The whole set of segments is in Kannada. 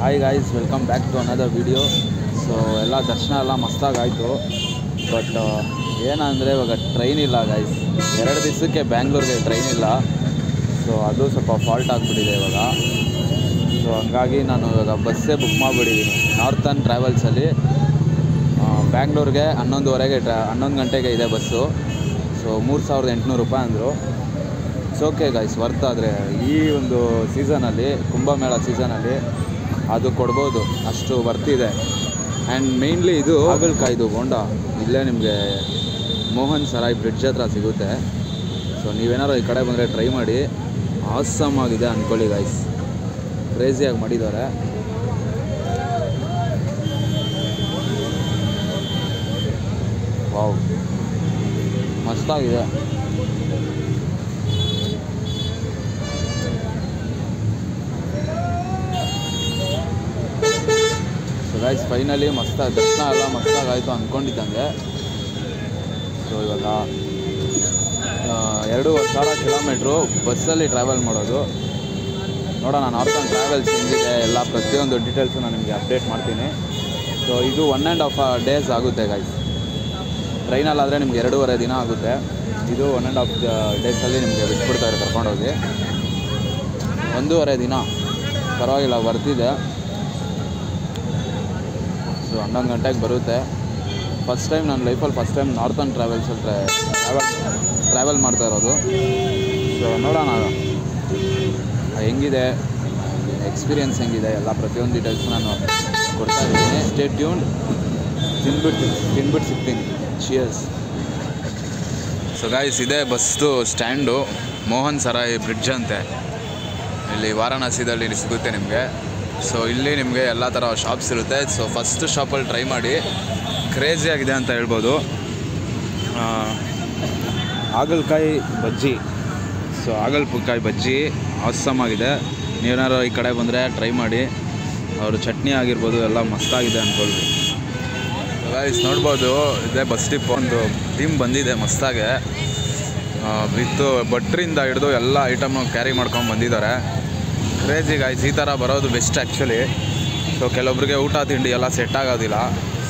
Hi guys, welcome back to another video. So ಎಲ್ಲ ದರ್ಶನ ಎಲ್ಲ ಮಸ್ತಾಗಾಯಿತು. ಬಟ್ ಏನಂದರೆ ಇವಾಗ ಟ್ರೈನ್ ಇಲ್ಲ ಗಾಯ್ಸ್. 2 ದಿವಸಕ್ಕೆ ಬ್ಯಾಂಗ್ಳೂರಿಗೆ ಟ್ರೈನ್ ಇಲ್ಲ. ಸೊ ಅದು ಸ್ವಲ್ಪ ಫಾಲ್ಟ್ ಆಗಿಬಿಟ್ಟಿದೆ ಇವಾಗ. ಸೊ ಹಂಗಾಗಿ ನಾನು ಇವಾಗ ಬಸ್ಸೇ ಬುಕ್ ಮಾಡಿಬಿಟ್ಟಿದ್ದೀನಿ ನಾರ್ತನ್ ಟ್ರಾವೆಲ್ಸಲ್ಲಿ. ಬ್ಯಾಂಗ್ಳೂರಿಗೆ 11 ಗಂಟೆಗೆ ಇದೆ ಬಸ್ಸು. ಸೊ 3800 ರೂಪಾಯಿ ಅಂದರು. It's okay guys, worth. ಆದರೆ ಈ ಒಂದು ಸೀಸನಲ್ಲಿ, ಕುಂಭಮೇಳ ಸೀಸನಲ್ಲಿ ಅದು ಕೊಡ್ಬೋದು, ಅಷ್ಟು ವರ್ತಿದೆ. ಆ್ಯಂಡ್ ಮೇಯ್ನ್ಲಿ ಇದು ಹಾಗಲಕಾಯಿದು ಬೋಂಡ ಇಲ್ಲೇ ನಿಮಗೆ ಮೋಹನ್ ಸರಾಯ್ ಬ್ರಿಡ್ಜ್ ಹತ್ರ ಸಿಗುತ್ತೆ. ಸೊ ನೀವೇನಾರು ಈ ಕಡೆ ಬಂದರೆ ಟ್ರೈ ಮಾಡಿ. ಆಸಮ್ ಆಗಿದೆ ಅಂದ್ಕೊಳ್ಳಿ ಗಾಯ್ಸ್, ಕ್ರೇಜಿಯಾಗಿ ಮಾಡಿದ್ದಾರೆ. ವಾವ್, ಮಸ್ತಾಗಿದೆ. ಸೊ ಗೈಸ್, ಫೈನಲಿ ದರ್ಶನ ಎಲ್ಲ ಮಸ್ತಾಗಾಯಿತು ಅಂದ್ಕೊಂಡಿದ್ದಂಗೆ. ಸೊ ಇವಾಗ 2,500 ಕಿಲೋಮೀಟ್ರು ಬಸ್ಸಲ್ಲಿ ಟ್ರಾವೆಲ್ ಮಾಡೋದು. ನೋಡೋಣ ನಾರ್ತನ್ ಟ್ರಾವೆಲ್ಸ್ ಹೆಂಗಿದೆ ಎಲ್ಲ ಪ್ರತಿಯೊಂದು ಡೀಟೇಲ್ಸು ನಾನು ನಿಮಗೆ ಅಪ್ಡೇಟ್ ಮಾಡ್ತೀನಿ. ಸೊ ಇದು 1.5 ಡೇಸ್ ಆಗುತ್ತೆ ಗೈಸ್. ಟ್ರೈನಲ್ಲಾದರೆ ನಿಮ್ಗೆ 2.5 ದಿನ ಆಗುತ್ತೆ. ಇದು 1.5 ಡೇಸಲ್ಲಿ ನಿಮಗೆ ಬಿಟ್ಬಿಡ್ತಾರೆ ಕರ್ಕೊಂಡೋಗಿ. 1.5 ದಿನ ಪರವಾಗಿಲ್ಲ, ವರ್ತಿದೆ. ಸೊ 11 ಗಂಟೆಗೆ ಬರುತ್ತೆ. ನನ್ನ ಲೈಫಲ್ಲಿ ಫಸ್ಟ್ ಟೈಮ್ ನಾರ್ತನ್ ಟ್ರಾವೆಲ್ಸಲ್ಲಿ ಟ್ರಾವೆಲ್ ಮಾಡ್ತಾ ಇರೋದು. ಸೊ ನೋಡೋಣ ಹೆಂಗಿದೆ, ಎಕ್ಸ್ಪೀರಿಯೆನ್ಸ್ ಹೆಂಗಿದೆ, ಎಲ್ಲ ಪ್ರತಿಯೊಂದು ಡೀಟೇಲ್ಸ್ ನಾನು ಕೊಡ್ತಾ ಇದ್ದೀನಿ. Stay tuned. ತಿಂದ್ಬಿಟ್ಟು ಸಿಗ್ತೀನಿ. ಚಿಯರ್ಸ್. ಸೊ ಗಾಯ್ಸ್, ಇದೇ ಬಸ್ದು ಸ್ಟ್ಯಾಂಡು, ಮೋಹನ್ ಸರಾಯ್ ಬ್ರಿಡ್ಜ್ ಅಂತೆ. ಇಲ್ಲಿ ವಾರಾಣಸಿದಲ್ಲಿ ಇಲ್ಲಿ ಸಿಗುತ್ತೆ ನಿಮಗೆ. ಸೊ ಇಲ್ಲಿ ನಿಮಗೆ ಎಲ್ಲ ಥರ ಶಾಪ್ಸ್ ಇರುತ್ತೆ. ಸೊ ಫಸ್ಟ್ ಶಾಪಲ್ಲಿ ಟ್ರೈ ಮಾಡಿ, ಕ್ರೇಜಿಯಾಗಿದೆ ಅಂತ ಹೇಳ್ಬೋದು. ಹಾಗಲಕಾಯಿ ಬಜ್ಜಿ. ಸೊ ಹಾಗಲಕಾಯಿ ಬಜ್ಜಿ ಆಸಮ್ ಆಗಿದೆ. ನೀವೇನಾರು ಈ ಕಡೆ ಬಂದರೆ ಟ್ರೈ ಮಾಡಿ. ಅವರು ಚಟ್ನಿ ಆಗಿರ್ಬೋದು ಎಲ್ಲ ಮಸ್ತಾಗಿದೆ ಅಂದ್ಕೊಳ್ರಿ. ಗೈಸ್ ನೋಡ್ಬೋದು, ಇದೇ ಬಸ್ ಡಿಪೋ. ಒಂದು ಟೀಮ್ ಬಂದಿದೆ ಮಸ್ತಾಗೆ, ವಿತ್ತು ಭಟ್ರಿಂದ ಹಿಡಿದು ಎಲ್ಲ ಐಟಮ್ನು ಕ್ಯಾರಿ ಮಾಡ್ಕೊಂಡು ಬಂದಿದ್ದಾರೆ. ಕ್ರೇಜಿ ಗೈಸ್, ಈ ಥರ ಬರೋದು ಬೆಸ್ಟ್ ಆ್ಯಕ್ಚುಲಿ. ಸೊ ಕೆಲವೊಬ್ರಿಗೆ ಊಟ ತಿಂಡಿ ಎಲ್ಲ ಸೆಟ್ ಆಗೋದಿಲ್ಲ.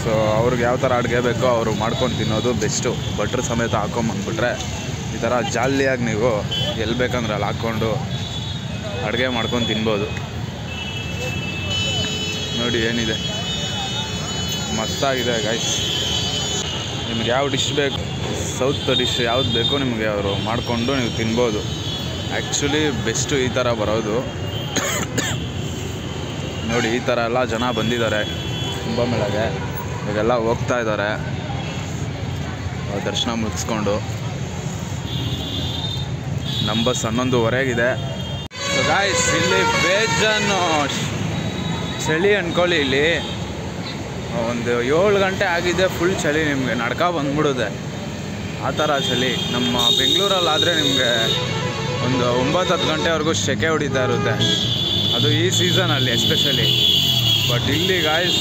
ಸೊ ಅವ್ರಿಗೆ ಯಾವ ಥರ ಅಡುಗೆ ಬೇಕೋ ಅವರು ಮಾಡ್ಕೊಂಡು ತಿನ್ನೋದು ಬೆಸ್ಟು. ಭಟ್ರು ಸಮೇತ ಹಾಕೊಂಬಂದ್ಬಿಟ್ರೆ ಈ ಥರ ಜಾಲಿಯಾಗಿ ನೀವು ಎಲ್ಲಿ ಬೇಕಂದ್ರೆ ಅಲ್ಲಿ ಹಾಕ್ಕೊಂಡು ಅಡುಗೆ ಮಾಡ್ಕೊಂಡು ತಿನ್ಬೋದು. ನೋಡಿ ಏನಿದೆ, ಮಸ್ತಾಗಿದೆ ಗೈಸ್. ನಿಮ್ಗೆ ಯಾವ ಡಿಶ್ ಬೇಕು, ಸೌತ್ ಡಿಶ್ ಯಾವ್ದು ಬೇಕೋ ನಿಮಗೆ ಅವರು ಮಾಡಿಕೊಂಡು ನೀವು ತಿನ್ಬೋದು. ಆ್ಯಕ್ಚುಲಿ ಬೆಸ್ಟು ಈ ಥರ ಬರೋದು. ನೋಡಿ ಈ ಥರ ಎಲ್ಲ ಜನ ಬಂದಿದ್ದಾರೆ ಕುಂಭಮೇಳಗೆ. ಇವಾಗೆಲ್ಲ ಹೋಗ್ತಾ ಇದ್ದಾರೆ ದರ್ಶನ ಮುಗಿಸ್ಕೊಂಡು. ನಮ್ಮ ಬಸ್ 11:15 ಸೊ ಗಾಯ್ಸ್, ಇಲ್ಲಿ ಬೇಜಾನು ಚಳಿ ಅಂದ್ಕೊಳ್ಳಿ. ಇಲ್ಲಿ ಒಂದು 7 ಗಂಟೆ ಆಗಿದೆ, ಫುಲ್ ಚಳಿ. ನಿಮಗೆ ನಡ್ಕ ಬಂದ್ಬಿಡುತ್ತೆ ಆ ಥರ ಚಳಿ. ನಮ್ಮ ಬೆಂಗಳೂರಲ್ಲಾದರೆ ನಿಮಗೆ ಒಂದು 9-10 ಗಂಟೆವರೆಗೂ ಸೆಕೆ ಹೊಡಿತಾ ಇರುತ್ತೆ, ಅದು ಈ ಸೀಸನಲ್ಲಿ ಎಸ್ಪೆಷಲಿ. ಬಟ್ ಇಲ್ಲಿ ಗಾಯ್ಸ್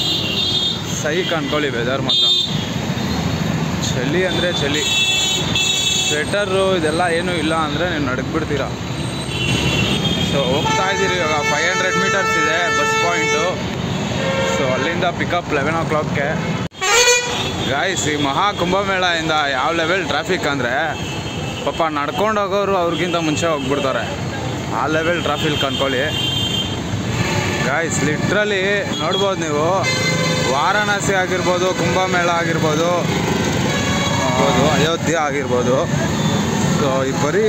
ಸೈಕ್ ಅಂದ್ಕೊಳ್ಳಿ ವೆದರ್ ಮಾತ್ರ. ಚಳಿ ಅಂದರೆ ಚಳಿ. ಸ್ವೆಟರು ಇದೆಲ್ಲ ಏನೂ ಇಲ್ಲ ಅಂದರೆ ನೀವು ನಡ್ಕ್ಬಿಡ್ತೀರ. ಸೊ ಹೋಗ್ತಾ ಇದ್ದೀರಿ ಇವಾಗ. 500 ಮೀಟರ್ಸ್ ಇದೆ ಬಸ್ ಪಾಯಿಂಟು. ಸೊ ಅಲ್ಲಿಂದ ಪಿಕಪ್ 11 o'clockಗೆ. ಗಾಯ್ಸ್, ಈ ಮಹಾ ಕುಂಭಮೇಳದಿಂದ ಯಾವ ಲೆವೆಲ್ ಟ್ರಾಫಿಕ್ ಅಂದರೆ, ಪಾಪ ನಡ್ಕೊಂಡು ಹೋಗೋರು ಅವ್ರಿಗಿಂತ ಮುಂಚೆ ಹೋಗ್ಬಿಡ್ತಾರೆ. ಆ ಲೆವೆಲ್ ಟ್ರಾಫಿಕ್ ಅಂದ್ಕೊಳ್ಳಿ ಗಾಯ್ಸ್. ಲಿಟ್ರಲಿ ನೋಡ್ಬೋದು ನೀವು, ವಾರಾಣಸಿ ಆಗಿರ್ಬೋದು, ಕುಂಭಮೇಳ ಆಗಿರ್ಬೋದು, ಅಯೋಧ್ಯೆ ಆಗಿರ್ಬೋದು. ಸೊ ಈ ಬರೀ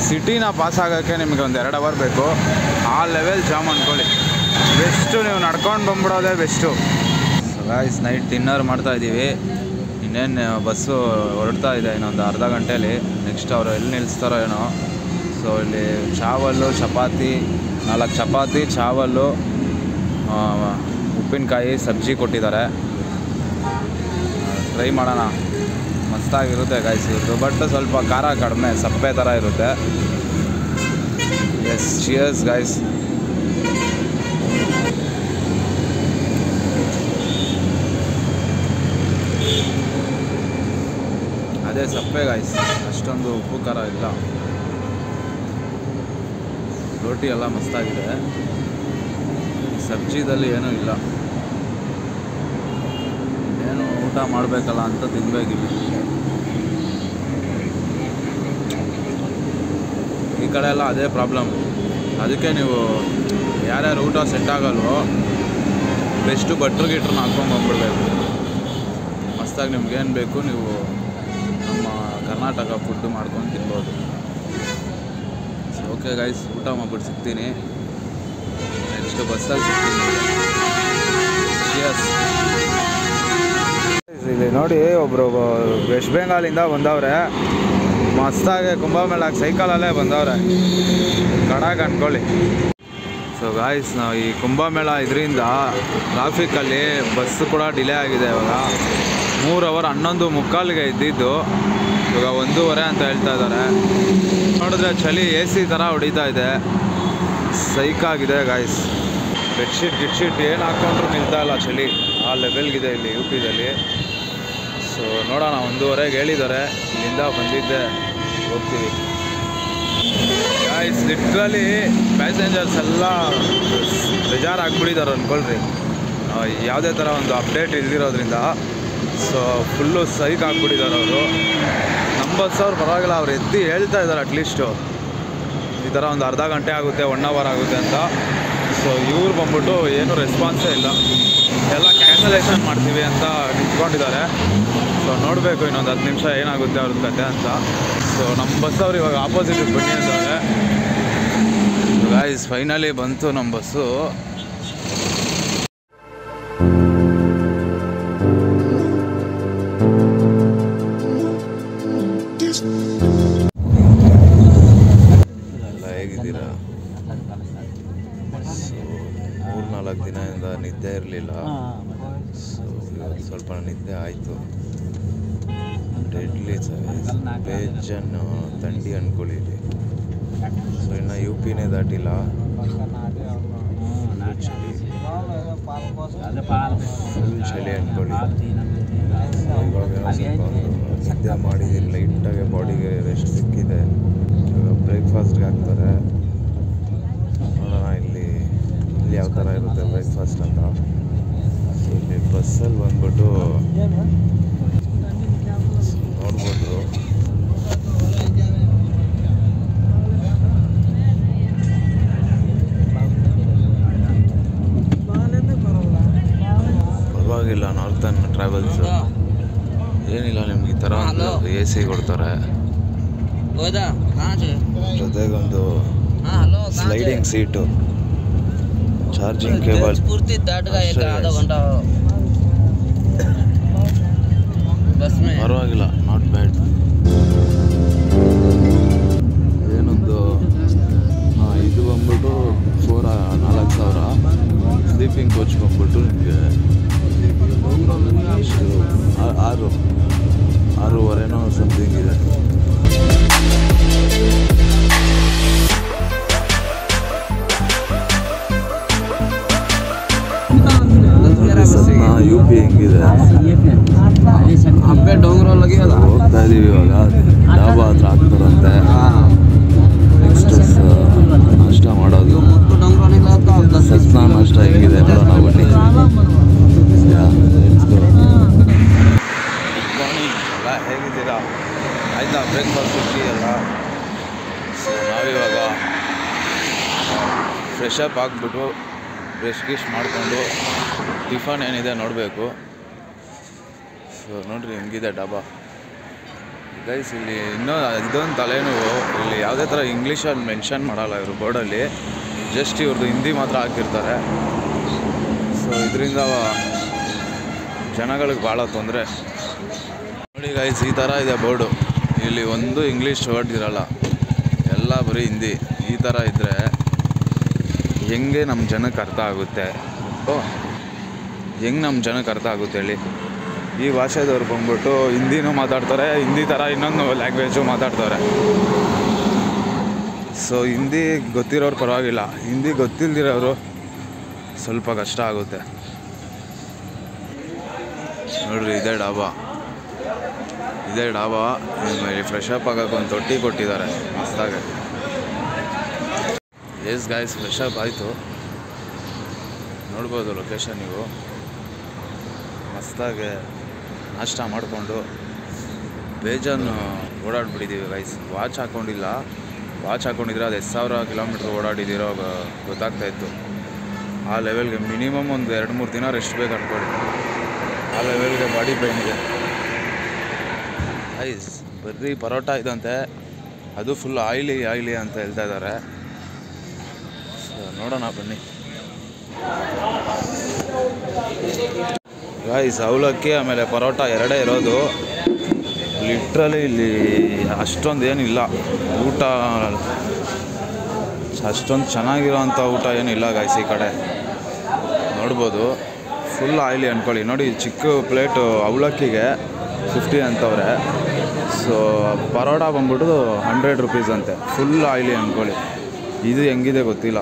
ಸಿಟಿನ ಪಾಸ್ ಆಗೋಕ್ಕೆ ನಿಮಗೆ ಒಂದು 2 ಅವರ್ ಬೇಕು. ಆ ಲೆವೆಲ್ ಜಾಮ್ ಅಂದ್ಕೊಳ್ಳಿ. ಬೆಸ್ಟು ನೀವು ನಡ್ಕೊಂಡು ಬಂದ್ಬಿಡೋದೇ best. So guys, night dinner ಮಾಡ್ತಾಯಿದ್ದೀವಿ. ಇನ್ನೇನು ಬಸ್ಸು ಹೊರಡ್ತಾ ಇದೆ ಇನ್ನೊಂದು ಅರ್ಧ ಗಂಟೇಲಿ. ನೆಕ್ಸ್ಟ್ ಅವರು ಎಲ್ಲಿ ನಿಲ್ಲಿಸ್ತಾರೋ ಏನೋ. ಸೊ ಇಲ್ಲಿ ಚಾವಲ್ಲು, ಚಪಾತಿ, 4 ಚಪಾತಿ, ಚಾವಲ್ಲು, ಉಪ್ಪಿನಕಾಯಿ, ಸಬ್ಜಿ ಕೊಟ್ಟಿದ್ದಾರೆ. ಟ್ರೈ ಮಾಡೋಣ. ಮಸ್ತಾಗಿರುತ್ತೆ ಗಾಯ್ಸ್ ಇವ್ರದ್ದು. ಬಟ್ ಸ್ವಲ್ಪ ಖಾರ ಕಡಿಮೆ, ಸಪ್ಪೆ ಥರ ಇರುತ್ತೆ. Yes, cheers guys. ಅದೇ ಸಪ್ಪೆ ಗಾಯ್ಸ್, ಅಷ್ಟೊಂದು ಉಪ್ಪು ಖಾರ ಇಲ್ಲ. ರೋಟಿ ಎಲ್ಲ ಮಸ್ತಾಗಿದೆ. ಸಬ್ಜಿದಲ್ಲಿ ಏನೂ ಇಲ್ಲ, ಏನು ಊಟ ಮಾಡಬೇಕಲ್ಲ ಅಂತ ತಿನ್ಬೇಕಿಲ್ಲ. ಈ ಕಡೆ ಎಲ್ಲ ಅದೇ ಪ್ರಾಬ್ಲಮ್. ಅದಕ್ಕೆ ನೀವು ಯಾರ್ಯಾರು ಊಟ ಸೆಟ್ ಆಗಲ್ವೋ ಬೆಸ್ಟು ಬಟ್ರು ಗಿಟ್ರನ್ನ ಹಾಕ್ಕೊಂಡು ಬಂದ್ಬಿಡ್ಬೇಕು. ಮಸ್ತಾಗಿ ನಿಮ್ಗೇನು ಬೇಕು ನೀವು ನಮ್ಮ ಕರ್ನಾಟಕ ಫುಡ್ಡು ಮಾಡ್ಕೊಂಡು ತಿನ್ಬೋದು. ಸೊ ಓಕೆ ಗೈಸ್, ಊಟ ಮಾಡ್ಬಿಟ್ಟು ಸಿಗ್ತೀನಿ. ನೆಕ್ಸ್ಟ್ ಬಸ್ಸಲ್ಲಿ ಸಿಗ್ತೀನಿ. ಇಲ್ಲಿ ನೋಡಿ, ಒಬ್ಬರು ವೆಸ್ಟ್ ಬೆಂಗಾಲಿಂದ ಬಂದವ್ರೆ. ಮಸ್ತಾಗಿ ಕುಂಭಮೇಳಕ್ಕೆ ಸೈಕಲಲ್ಲೇ ಬಂದವ್ರೆ, ಕಡಾಗ ಅಂದ್ಕೊಳ್ಳಿ. ಸೊ ಗಾಯ್ಸ್, ನಾವು ಈ ಕುಂಭಮೇಳ ಇದರಿಂದ ಟ್ರಾಫಿಕಲ್ಲಿ ಬಸ್ಸು ಕೂಡ ಡಿಲೇ ಆಗಿದೆ. ಇವಾಗ 3 ಅವರ್ 11:45ಗೆ ಇದ್ದಿದ್ದು, ಇವಾಗ 1:15 ಅಂತ ಹೇಳ್ತಾ ಇದ್ದಾರೆ. ನೋಡಿದ್ರೆ ಚಳಿ AC ಥರ ಹೊಡಿತಾ ಇದೆ, ಸೈಕಾಗಿದೆ ಗಾಯ್ಸ್. ಬೆಡ್ಶೀಟ್ ಏನು ಹಾಕ್ಕೊಂಡ್ರು ನಿಲ್ತಾ ಇಲ್ಲ, ಚಳಿ ಆ ಲೆವೆಲ್ಗಿದೆ ಇಲ್ಲಿ UPದಲ್ಲಿ. ಸೊ ನೋಡೋಣ, 1:15ಗೆ ಹೇಳಿದ್ದಾರೆ. ಇಲ್ಲಿಂದ ಬಂದಿದ್ದೆ, ಹೋಗ್ತೀವಿ ಗಾಯ್ಸ್. ಲಿಟ್ರಲಿ ಪ್ಯಾಸೆಂಜರ್ಸ್ ಎಲ್ಲ ಬೇಜಾರಾಗ್ಬಿಟ್ಟಿದ್ದಾರೆ ಅಂದ್ಕೊಳ್ರಿ, ಯಾವುದೇ ಥರ ಒಂದು ಅಪ್ಡೇಟ್ ಇಲ್ದಿರೋದ್ರಿಂದ. ಸೊ ಫುಲ್ಲು ಸೈಕ್ ಆಗಿಬಿಟ್ಟಿದ್ದಾರೆ ಅವರು. ನಮ್ಮ ಬಸ್ಸವ್ರು ಪರವಾಗಿಲ್ಲ, ಅವ್ರು ಎತ್ತಿ ಹೇಳ್ತಾ ಇದ್ದಾರೆ ಅಟ್ಲೀಸ್ಟು ಈ ಥರ ಒಂದು ಅರ್ಧ ಗಂಟೆ ಆಗುತ್ತೆ, 1 ಅವರ್ ಆಗುತ್ತೆ ಅಂತ. ಸೊ ಇವ್ರು ಬಂದ್ಬಿಟ್ಟು ಏನೂ ರೆಸ್ಪಾನ್ಸೇ ಇಲ್ಲ, ಎಲ್ಲ ಕ್ಯಾನ್ಸಲೇಷನ್ ಮಾಡ್ತೀವಿ ಅಂತ ನಿಂತ್ಕೊಂಡಿದ್ದಾರೆ. ಸೊ ನೋಡಬೇಕು ಇನ್ನೊಂದು 10 ನಿಮಿಷ ಏನಾಗುತ್ತೆ ಅವ್ರ ಕತೆ ಅಂತ. ಸೊ ನಮ್ಮ ಬಸ್ಸವ್ರು ಇವಾಗ ಆಪೋಸಿಟಿಗೆ ಬನ್ನಿ ಅಂತಾರೆ. ಗಾಯ್ಸ್ ಫೈನಲಿ ಬಂತು ನಮ್ಮ ಬಸ್ಸು. ಎಲ್ಲ ಹೇಗಿದ್ದೀರಾ? ಸೊ 3-4 ದಿನದಿಂದ ನಿದ್ದೆ ಇರಲಿಲ್ಲ. ಸೊ ಇವತ್ತು ಸ್ವಲ್ಪ ನಿದ್ದೆ ಆಯಿತು. ಡೆಡ್ಲಿ ಬೇಜನ್ನು ಥಂಡಿ ಅಂದ್ಕೊಳ್ಳಿ. ಸೊ ಇನ್ನು UPನೇ ದಾಟಿಲ್ಲ, ಫುಲ್ ಚಳಿ ಅಂದ್ಕೊಳ್ಳಿ. ಇವಾಗ ಸ್ವಲ್ಪ ನಿದ್ದೆ ಮಾಡಿದ್ದೀನಿ, ಲೈಟಾಗಿ ಬಾಡಿಗೆ ರೆಸ್ಟ್ ಸಿಕ್ಕಿದೆ. ಇವಾಗ ಬ್ರೇಕ್ಫಾಸ್ಟ್ಗೆ ಹಾಕ್ತಾರೆ, ನೋಡೋಣ ಇಲ್ಲಿ ಯಾವ ಥರ ಇರುತ್ತೆ ಬ್ರೇಕ್ಫಾಸ್ಟ್ ಅಂತ. ಸೊ ಇಲ್ಲಿ ಬಸ್ಸಲ್ಲಿ ಬಂದ್ಬಿಟ್ಟು ನೋಡ್ಬೋದು. ಪರವಾಗಿಲ್ಲ, ನಾರ್ತನ್ ಟ್ರಾವೆಲ್ಸ್ ಏನಿಲ್ಲ, ನಿಮ್ಗೆ ಈ ಥರ ಒಂದು AC ಕೊಡ್ತಾರೆ, ಜೊತೆಗೊಂದು ಸ್ಲೈಡಿಂಗ್ ಸೀಟು, ಚಾರ್ಜಿಂಗ್ ಕೇಬಲ್. ಪರವಾಗಿಲ್ಲ, ನಾಟ್ ಬ್ಯಾಡ್. ಏನೊಂದು ಇದು ಬಂದ್ಬಿಟ್ಟು 4,000. ಸ್ಲೀಪಿಂಗ್ ಕೋಚ್ ಬಂದ್ಬಿಟ್ಟು ನಿಮಗೆ 6:30 ಸಮಥಿಂಗ್ ಇದೆ. UP ಹೆಂಗಿದೆ ಹೋಗ್ತಾ ಇದೀವಿ. ಇವಾಗ ಡಾಬಾ ಹತ್ರ ಆಗ್ತಾರಂತೆ. ನೆಕ್ಸ್ಟ್ ನಾಷ್ಟ ಮಾಡೋದು. ಸಸ್ನಾ ನಾಷ್ಟ ಹೆಂಗಿದೆ ನೋಡೋಣ ಬನ್ನಿ. ಹೇಗಿದ್ದೀರಾ? ಆಯ್ತಾ ಬ್ರೇಕ್ಫಾಸ್ಟ್ ಟೀ ಎಲ್ಲ? ಸೊ ನಾವಿವಾಗ ಫ್ರೆಶ್ ಅಪ್ ಆಗಿಬಿಟ್ಟು ಬ್ರಷ್ ಗಿಶ್ ಮಾಡಿಕೊಂಡು ಟಿಫನ್ ಏನಿದೆ ನೋಡಬೇಕು. ಸೊ ನೋಡ್ರಿ ಹೆಂಗಿದೆ ಡಾಬಾ ಗೈಸ್. ಇಲ್ಲಿ ಇನ್ನೂ ಇದೊಂದು ತಲೆನೋವು, ಇಲ್ಲಿ ಯಾವುದೇ ಥರ ಇಂಗ್ಲೀಷಲ್ಲಿ ಮೆನ್ಷನ್ ಮಾಡಲ್ಲ ಇವರು ಬೋರ್ಡಲ್ಲಿ, ಜಸ್ಟ್ ಇವ್ರದ್ದು ಹಿಂದಿ ಮಾತ್ರ ಹಾಕಿರ್ತಾರೆ. ಸೊ ಇದರಿಂದ ಜನಗಳಿಗೆ ಭಾಳ ತೊಂದರೆ. ನೋಡಿ ಗೈಸ್, ಈ ಥರ ಇದೆ ಬೋರ್ಡು. ಇಲ್ಲಿ ಒಂದು ಇಂಗ್ಲೀಷ್ ವರ್ಡ್ ಇರಲ್ಲ, ಎಲ್ಲ ಬರೀ ಹಿಂದಿ. ಈ ಥರ ಇದ್ದರೆ ಹೆಂಗೆ ನಮ್ಮ ಜನಕ್ಕೆ ಅರ್ಥ ಆಗುತ್ತೆ? ಹೆಂಗೆ ನಮ್ಮ ಜನಕ್ಕೆ ಅರ್ಥ ಆಗುತ್ತೆ ಹೇಳಿ? ಈ ಭಾಷೆದವ್ರು ಬಂದ್ಬಿಟ್ಟು ಹಿಂದಿನೂ ಮಾತಾಡ್ತಾರೆ, ಹಿಂದಿ ಥರ ಇನ್ನೊಂದು ಲ್ಯಾಂಗ್ವೇಜು ಮಾತಾಡ್ತಾರೆ. ಸೊ ಹಿಂದಿ ಗೊತ್ತಿರೋರು ಪರವಾಗಿಲ್ಲ, ಹಿಂದಿ ಗೊತ್ತಿಲ್ದಿರೋರು ಸ್ವಲ್ಪ ಕಷ್ಟ ಆಗುತ್ತೆ. ನೋಡ್ರಿ, ಇದೇ ಡಾಬಾ. ಫ್ರೆಶ್ ಅಪ್ ಆಗೋಕೆ ಒಂದು ತೊಟ್ಟಿ ಕೊಟ್ಟಿದ್ದಾರೆ ಮಸ್ತಾಗೆ. ಎಸ್ ಗಾಯ್ಸ್, ಫ್ರೆಶ್ ಅಪ್ ಆಯಿತು. ನೋಡ್ಬೋದು ಲೊಕೇಶನ್ ನೀವು. ಮಸ್ತಾಗಿ ನಾಷ್ಟ ಮಾಡಿಕೊಂಡು ಬೇಜಾನು ಓಡಾಡ್ಬಿಟ್ಟಿದ್ದೀವಿ ಗೈಸ್. ವಾಚ್ ಹಾಕ್ಕೊಂಡಿಲ್ಲ, ವಾಚ್ ಹಾಕ್ಕೊಂಡಿದ್ರೆ ಅದು 10,000 ಕಿಲೋಮೀಟ್ರ್ ಓಡಾಡಿದ್ದೀರೋ ಗೊತ್ತಾಗ್ತಾಯಿತ್ತು. ಆ ಲೆವೆಲ್ಗೆ ಮಿನಿಮಮ್ ಒಂದು 2-3 ದಿನ ರೆಸ್ಟ್ ಬೇಕು ಅನ್ಕೊಳ್ಳಿ. ಆ ಲೆವೆಲ್ಗೆ ಬಾಡಿ ಪೇನ್ ಇದೆ ಗೈಸ್. ಬರೀ ಪರೋಟ ಇದಂತೆ, ಅದು ಫುಲ್ ಆಯಿಲಿ ಅಂತ ಹೇಳ್ತಾ ಇದ್ದಾರೆ. ಸೊ ನೋಡೋಣ ಬನ್ನಿ ಗೈಸ್. ಅವಲಕ್ಕಿ ಆಮೇಲೆ ಪರೋಟ ಎರಡೇ ಇರೋದು. ಲಿಟ್ರಲಿ ಇಲ್ಲಿ ಅಷ್ಟೊಂದು ಏನಿಲ್ಲ ಊಟ, ಅಷ್ಟೊಂದು ಚೆನ್ನಾಗಿರೋ ಅಂಥ ಊಟ ಏನಿಲ್ಲ ಗೈಸ್. ಈ ಕಡೆ ನೋಡ್ಬೋದು ಫುಲ್ ಆಯಿಲಿ ಅಂದ್ಕೊಳ್ಳಿ. ನೋಡಿ ಚಿಕ್ಕ ಪ್ಲೇಟು ಅವಲಕ್ಕಿಗೆ 50 ಅಂತವ್ರೆ. ಸೊ ಪರೋಟ ಬಂದ್ಬಿಟ್ಟು 100 ರೂಪೀಸ್ ಅಂತೆ. ಫುಲ್ ಆಯಿಲಿ ಅಂದ್ಕೊಳ್ಳಿ. ಇದು ಹೆಂಗಿದೆ ಗೊತ್ತಿಲ್ಲ.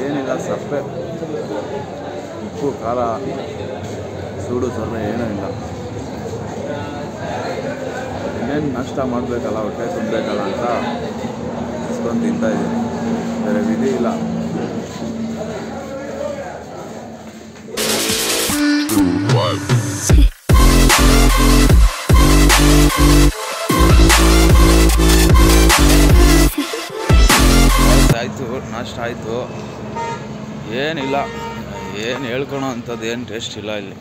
ಏನಿಲ್ಲ, ಸಪ್ಪೆ, ಉಪ್ಪು, ಖಾರ, ಸೂಡು, ಸೊನ್ನೆ ಏನೂ ಇಲ್ಲ. ಇನ್ನೇನು ನಾಷ್ಟ ಮಾಡಬೇಕಲ್ಲ, ಹೊಟ್ಟೆ ತುಂಬಬೇಕಲ್ಲ ಅಂತ ಇಸ್ಕೊಂಡು ತಿಂತಾಯಿದ್ದೀನಿ. ಬೇರೆ ವಿಧಿ ಇಲ್ಲ. ಆಯಿತು, ನಾಷ್ಟ ಆಯಿತು. ಏನಿಲ್ಲ, ಏನು ಹೇಳ್ಕೊಳೋ ಅಂಥದ್ದು ಏನು ಟೇಸ್ಟ್ ಇಲ್ಲ ಇಲ್ಲಿ.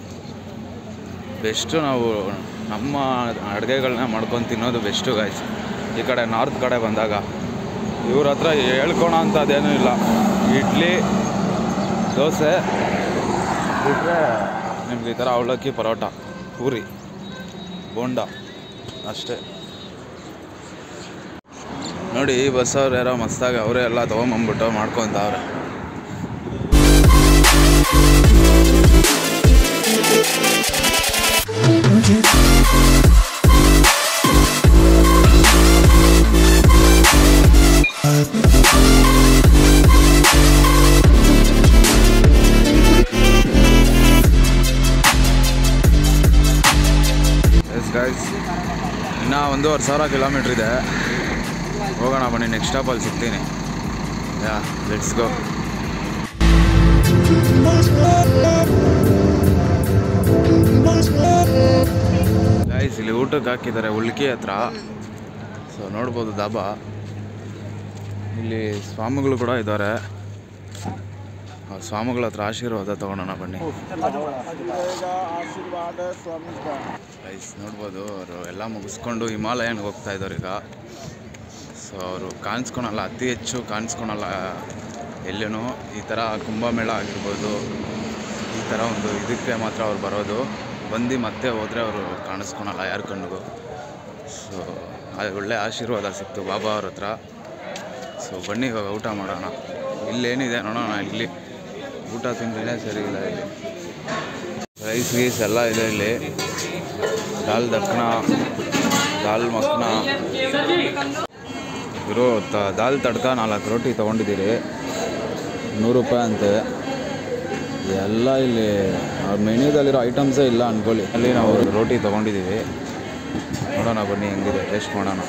ಬೆಸ್ಟು ನಾವು ನಮ್ಮ ಅಡುಗೆಗಳನ್ನ ಮಾಡ್ಕೊಂಡು ತಿನ್ನೋದು ಬೆಸ್ಟು ಗಾಯ್ಸ್. ಈ ಕಡೆ ನಾರ್ತ್ ಕಡೆ ಬಂದಾಗ ಇವ್ರ ಹತ್ರ ಹೇಳ್ಕೊಳೋ ಅಂಥದ್ದೇನೂ ಇಲ್ಲ. ಇಡ್ಲಿ, ದೋಸೆ ಬಿಟ್ಟರೆ ನಿಮ್ಗೆ ಈ ಥರ ಅವಲಕ್ಕಿ, ಪರೋಟ, ಪೂರಿ, ಬೋಂಡ ಅಷ್ಟೇ. ನೋಡಿ ಈ ಬಸ್ಸವ್ರು ಯಾರೋ ಮಸ್ತಾಗಿ ಅವರೇ ಎಲ್ಲ ತೊಗೊಂಬಂದ್ಬಿಟ್ಟು ಮಾಡ್ಕೊತಾವ್ರೆ. ಎಸ್ ಗೈಸ್, ಇನ್ನೂ 1,500 ಕಿಲೋಮೀಟ್ರ್ ಇದೆ. ಹೋಗೋಣ ಬನ್ನಿ, ನೆಕ್ಸ್ಟ್ ಸ್ಟಾಪಲ್ಲಿ ಸಿಗ್ತೀನಿ. Yeah let's go. ಗೈಸ್ ಇಲ್ಲಿ ಊಟಕ್ಕೆ ಹಾಕಿದ್ದಾರೆ ಉಳ್ಕಿ ಹತ್ರ. ಸೊ ನೋಡ್ಬೋದು ದಾಬಾ. ಇಲ್ಲಿ ಸ್ವಾಮಿಗಳು ಕೂಡ ಇದ್ದಾರೆ. ಸ್ವಾಮಿಗಳ ಹತ್ರ ಆಶೀರ್ವಾದ ತಗೊಳ್ಳೋಣ ಬನ್ನಿ. ಗೈಸ್ ನೋಡ್ಬೋದು ಅವರು ಎಲ್ಲ ಮುಗಿಸ್ಕೊಂಡು ಹಿಮಾಲಯನ್ಗೆ ಹೋಗ್ತಾ ಇದ್ದಾರೆ ಈಗ. ಸೊ ಅವರು ಕಾಣಿಸ್ಕೊಳಲ್ಲ, ಅತಿ ಹೆಚ್ಚು ಕಾಣಿಸ್ಕೊಳಲ್ಲ ಎಲ್ಲೂ. ಈ ಥರ ಕುಂಭಮೇಳ ಆಗಿರ್ಬೋದು, ಈ ಥರ ಒಂದು ಇದಕ್ಕೆ ಮಾತ್ರ ಅವ್ರು ಬರೋದು. ಬಂದು ಮತ್ತೆ ಹೋದರೆ ಅವರು ಕಾಣಿಸ್ಕೊಳಲ್ಲ ಯಾರ ಕಣ್ಣಿಗೂ. ಸೊ ಒಳ್ಳೆ ಆಶೀರ್ವಾದ ಸಿಕ್ತು ಬಾಬಾ ಅವ್ರ ಹತ್ರ. ಸೊ ಬನ್ನಿ ಇವಾಗ ಊಟ ಮಾಡೋಣ. ಇಲ್ಲೇನಿದೆ ನೋಡೋಣ. ಇಲ್ಲಿ ಊಟ ತಿಂದ್ರೆ ಸರಿ ಇಲ್ಲ. ಇಲ್ಲಿ ರೈಸ್ ಗೀಸ್ ಎಲ್ಲ ಇದೆ. ಇಲ್ಲಿ ದಾಲ್ ದಖ್ನ, ದಾಲ್ ಮಖ್ನ, ಇರೋ ದಾಲ್ ತಡ್ಕ 4 ರೋಟಿ ತೊಗೊಂಡಿದ್ದೀರಿ, 100 ರೂಪಾಯಿ ಅಂತೆ. ಎಲ್ಲ ಇಲ್ಲಿ ಮೆನ್ಯೂದಲ್ಲಿರೋ ಐಟಮ್ಸೇ ಇಲ್ಲ ಅಂದ್ಕೊಳ್ಳಿ. ಅಲ್ಲಿ ನಾವು ರೋಟಿ ತೊಗೊಂಡಿದ್ದೀವಿ. ನೋಡೋಣ ಬನ್ನಿ ಹೆಂಗಿದೆ, ಟೇಸ್ಟ್ ಮಾಡೋಣ.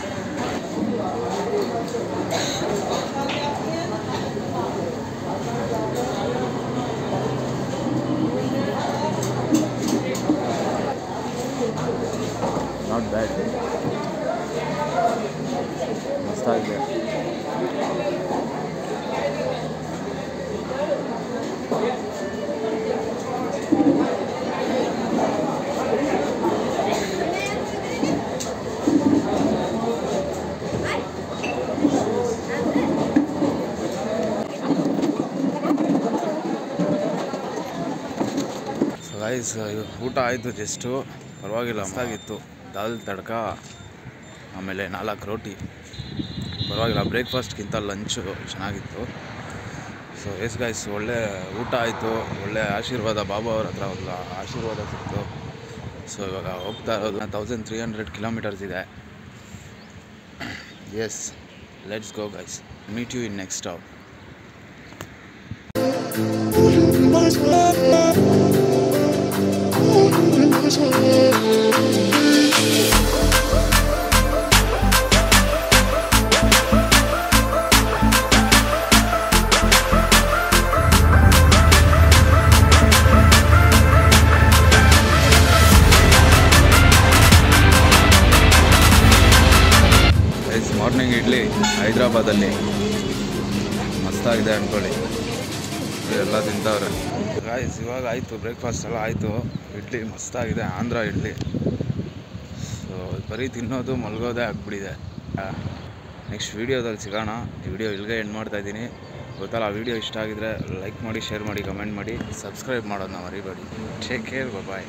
Not bad, ಮಸ್ತಾಗಿದೆ. ಗೈಸ್ ಊಟ ಆಯಿತು, ಜಸ್ಟು ಪರವಾಗಿಲ್ಲ, ಮಸ್ತಾಗಿತ್ತು. ದಾಲ್ ತಡ್ಕ ಆಮೇಲೆ 4 ರೋಟಿ, ಪರವಾಗಿಲ್ಲ. ಬ್ರೇಕ್ಫಾಸ್ಟ್ಗಿಂತ ಲಂಚು ಚೆನ್ನಾಗಿತ್ತು. ಸೊ ಎಸ್ ಗೈಸ್, ಒಳ್ಳೆ ಊಟ ಆಯಿತು. ಒಳ್ಳೆ ಆಶೀರ್ವಾದ ಬಾಬಾ ಅವ್ರ ಹತ್ರ ಒಂದು ಆಶೀರ್ವಾದ ಸಿಕ್ತು. ಸೊ ಇವಾಗ ಹೋಗ್ತಾ ಇರೋದು 1300 ಕಿಲೋಮೀಟರ್ಸ್ ಇದೆ. Yes, let's go guys. Meet you in next stop. Thank you. Morning idli ಹೈದ್ರಾಬಾದಲ್ಲಿ ಮಸ್ತಾಗಿದೆ ಅಂದ್ಕೊಳ್ಳಿ, ಎಲ್ಲ ತಿಂತವ್ರೆ ಗಾಯ್ಸ್. ಇವಾಗ ಆಯಿತು ಬ್ರೇಕ್ಫಾಸ್ಟ್ ಎಲ್ಲ ಆಯಿತು. ಇಡ್ಲಿ ಮಸ್ತಾಗಿದೆ, ಆಂಧ್ರ ಇಡ್ಲಿ. ಸೊ ಬರೀ ತಿನ್ನೋದು ಮಲಗೋದೇ ಆಗ್ಬಿಟ್ಟಿದೆ. ನೆಕ್ಸ್ಟ್ ವೀಡಿಯೋದಲ್ಲಿ ಸಿಗೋಣ. ಈ ವಿಡಿಯೋ ಇಲ್ಲಿಗೆ ಎಂಡ್ ಮಾಡ್ತಾಯಿದ್ದೀನಿ. ಗೊತ್ತಲ್ಲ, ಆ ವಿಡಿಯೋ ಇಷ್ಟ ಆಗಿದ್ರೆ ಲೈಕ್ ಮಾಡಿ, ಶೇರ್ ಮಾಡಿ, ಕಮೆಂಟ್ ಮಾಡಿ, ಸಬ್ಸ್ಕ್ರೈಬ್ ಮಾಡೋದನ್ನ ಮರಿಬೇಡಿ. ಟೇಕ್ ಕೇರ್, ಬಾಯ್.